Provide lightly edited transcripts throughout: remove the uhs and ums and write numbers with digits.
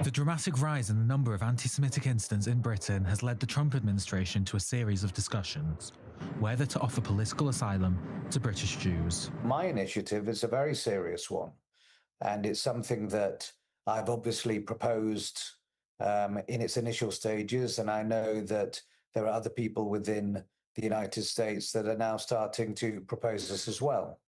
The dramatic rise in the number of anti-Semitic incidents in Britain has led the Trump administration to a series of discussions, whether to offer political asylum to British Jews. My initiative is a very serious one, and it's something that I've obviously proposed in its initial stages, and I know that there are other people within the United States that are now starting to propose this as well.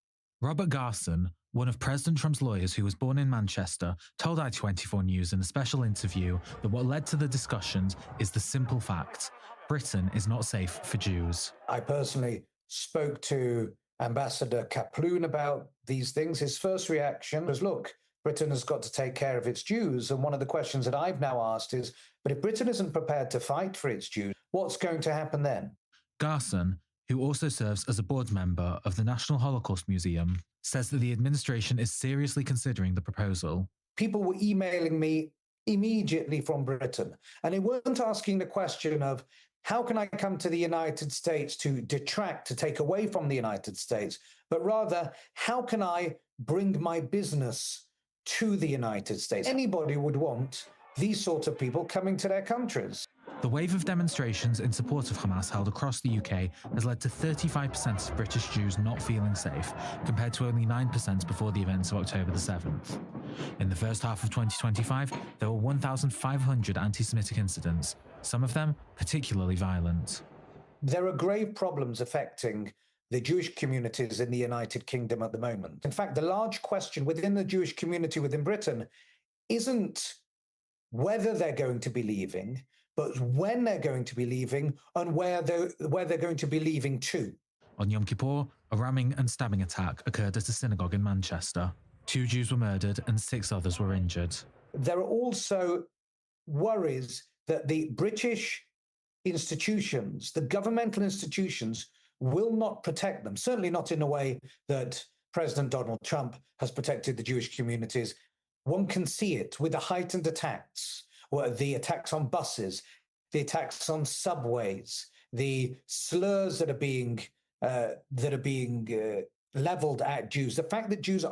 Robert Garson, one of President Trump's lawyers who was born in Manchester, told i24 News in a special interview that what led to the discussions is the simple fact: Britain is not safe for Jews. I personally spoke to Ambassador Kaploon about these things. His first reaction was, look, Britain has got to take care of its Jews. And one of the questions that I've now asked is, but if Britain isn't prepared to fight for its Jews, what's going to happen then? Garson, who also serves as a board member of the National Holocaust Museum, says that the administration is seriously considering the proposal. People were emailing me immediately from Britain, and they weren't asking the question of, how can I come to the United States to detract, to take away from the United States, but rather, how can I bring my business to the United States? Anybody would want these sorts of people coming to their countries. The wave of demonstrations in support of Hamas held across the UK has led to 35% of British Jews not feeling safe, compared to only 9% before the events of October the 7th. In the first half of 2025, there were 1,500 anti-Semitic incidents, some of them particularly violent. There are grave problems affecting the Jewish communities in the United Kingdom at the moment. In fact, the large question within the Jewish community within Britain isn't whether they're going to be leaving, but when they're going to be leaving and where they're going to be leaving to. On Yom Kippur, a ramming and stabbing attack occurred at a synagogue in Manchester. 2 Jews were murdered and 6 others were injured. There are also worries that the British institutions, the governmental institutions, will not protect them, certainly not in a way that President Donald Trump has protected the Jewish communities. One can see it with the heightened attacks, or the attacks on buses, the attacks on subways, the slurs that are being leveled at Jews. The fact that Jews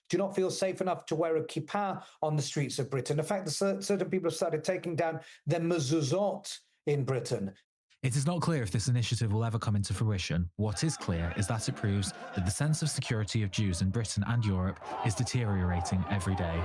do not feel safe enough to wear a kippah on the streets of Britain. The fact that certain people have started taking down their mezuzot in Britain. It is not clear if this initiative will ever come into fruition. What is clear is that it proves that the sense of security of Jews in Britain and Europe is deteriorating every day.